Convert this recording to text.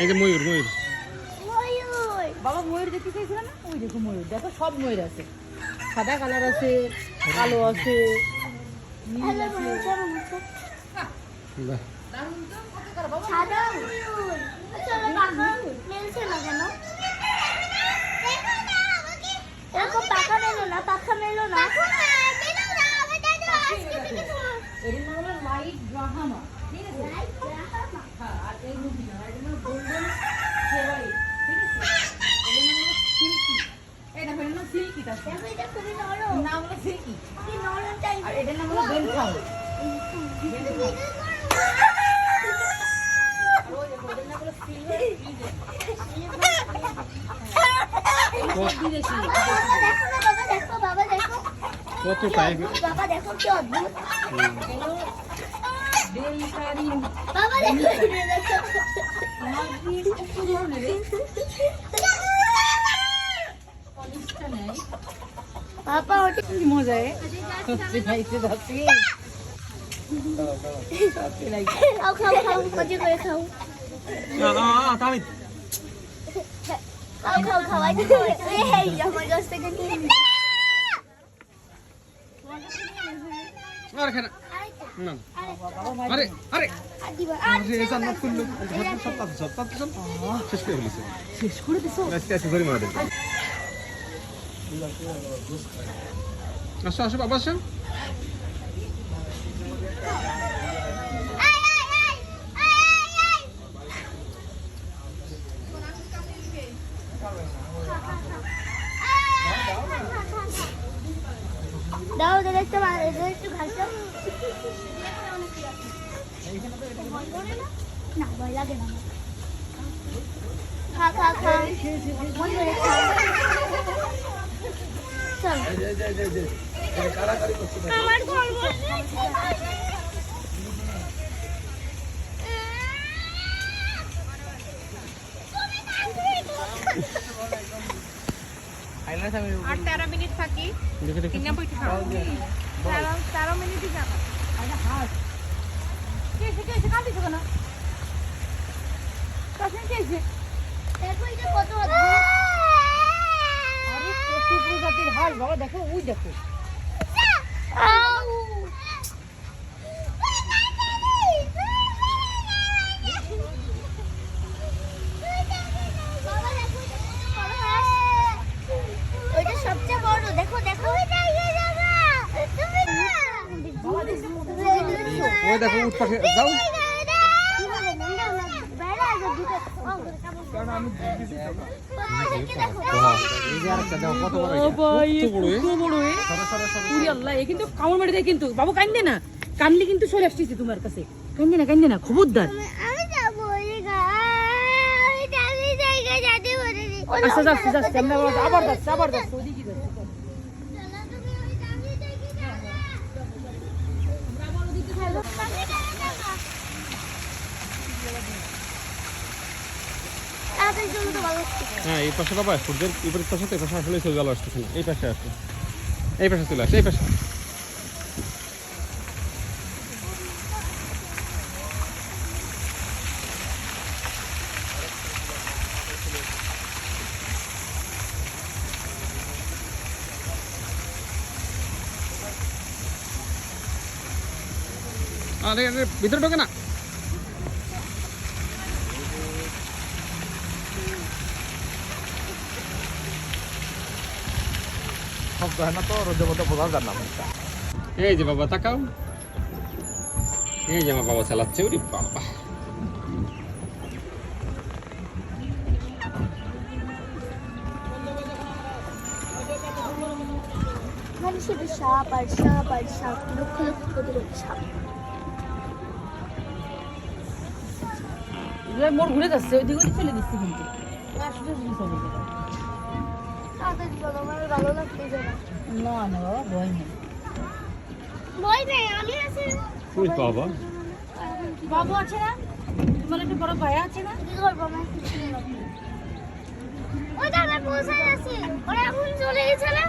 এই যে ময়ূর ময়ূর বাবা ময়ূর দেখতে চাইছিল না? ওই দেখো ময়ূর, দেখো সব ময়ূর আছে, সাদা কালার আছে, কালো আছে, নীল আছে। পাখা মেলো না, পাখা মেলো না। এর নাম হলো লাইট ব্রাহ্মা, ঠিক আছে? হ্যাঁ, আর এই মুভিটা এর নাম গোল্ডেন ফেভারিট, ঠিক আছে? এর নাম হলো সিল্কি। এই দেখো এর নাম সিল্কি, তার এটা খুবই নরম, নাম হলো সিল্কি। কি নরম টাইপ। আর এটার নাম হলো বেলখাও। বাবা দেখো কত টাইম বাবা দেখো কি অদ্ভুত। বেলকারি বাবা দেখো মাগরিব কত ধরনের রে? পলিশটা নেই। পাপা ওটা কি মজা রে? সত্যি খাইতে যাচ্ছি। সত্যি লাগছে। খাও খাও খাও, মজা করে খাও। না না তামিদ খাও খাও খাওয়াই তো। এই আমার কাছ থেকে নিয়ে নি। আর খানা না আরে আরে জান্নাত করলো সব শেষ করে ফেলেছে শেষ করে দিছো? আজকে আজকে ধরে মারা দেবে আসো আসো বাবা আসো দাও দাও একটু একটু ঘাসো না, ভয় লাগে না। খা খা খা মন করে খা। চল আমার ঘর আর 13 মিনিট থাকি। দেখে দেখে 13 মিনিটই যাবে। আরে হাস কে কাঁদিছো কেন? কাছে কে এসে? দেখো এটা কত অদ্ভুত। আরে কত প্রজাতির হাঁস বাবা, দেখো ওই দেখো। আউ বাবা দেখো এটা কত বড় হাঁস। ওইটা সবচেয়ে বড়, দেখো দেখো। তুমি না ওই দেখো উঠ পাশে যাও কত বড় ও ভাই কত বড় এ। পুরি আল্লাহ, এ কিন্তু কামড় মারি দেয় কিন্তু। বাবু কান্দে না, কান্দলে কিন্তু চলে আসতেছি তোমার কাছে। কান্দে না খবরদার। আমি যাবো জায়গায় যেতে পারিনি। আচ্ছা যাচ্ছে আমরা আবার যাচ্ছে ওদিকে যাচ্ছে। হ্যাঁ এই পাশে বাবা সূর্যের বিপরীত পাশে তো এই পাশে আসলে সূর্য আলো আসতেছে না, এই পাশে আসে এই পাশে চলে আসে এই পাশে আরে আরে ভিতরে ঢোকে না শব্দ হয় না তো রোদের মধ্যে বোঝা যায় না। এই যে বাবা তাকাও এই যে আমার বাবা চালাচ্ছে ওরে বাবা মানে শুধু সাপ আর সাপ আর সাপ, লক্ষ লক্ষ কোটি কোটি সাপ। মোর ঘুরে যাচ্ছে ওইদিকে চলে দিচ্ছে কিন্তু তাড়াতাড়ি বলো, আমার ভালো লাগতেছে না। না বাবা ভয় নেই। ভয় নেই, আমি আছি। ওই বাবা বাবু আছে না, তোমার একটা বড় ভাই আছে না? কি করবো আমি? ওই দাদা পৌঁছে যাচ্ছে। গেছি ওরা এখন চলে গেছে না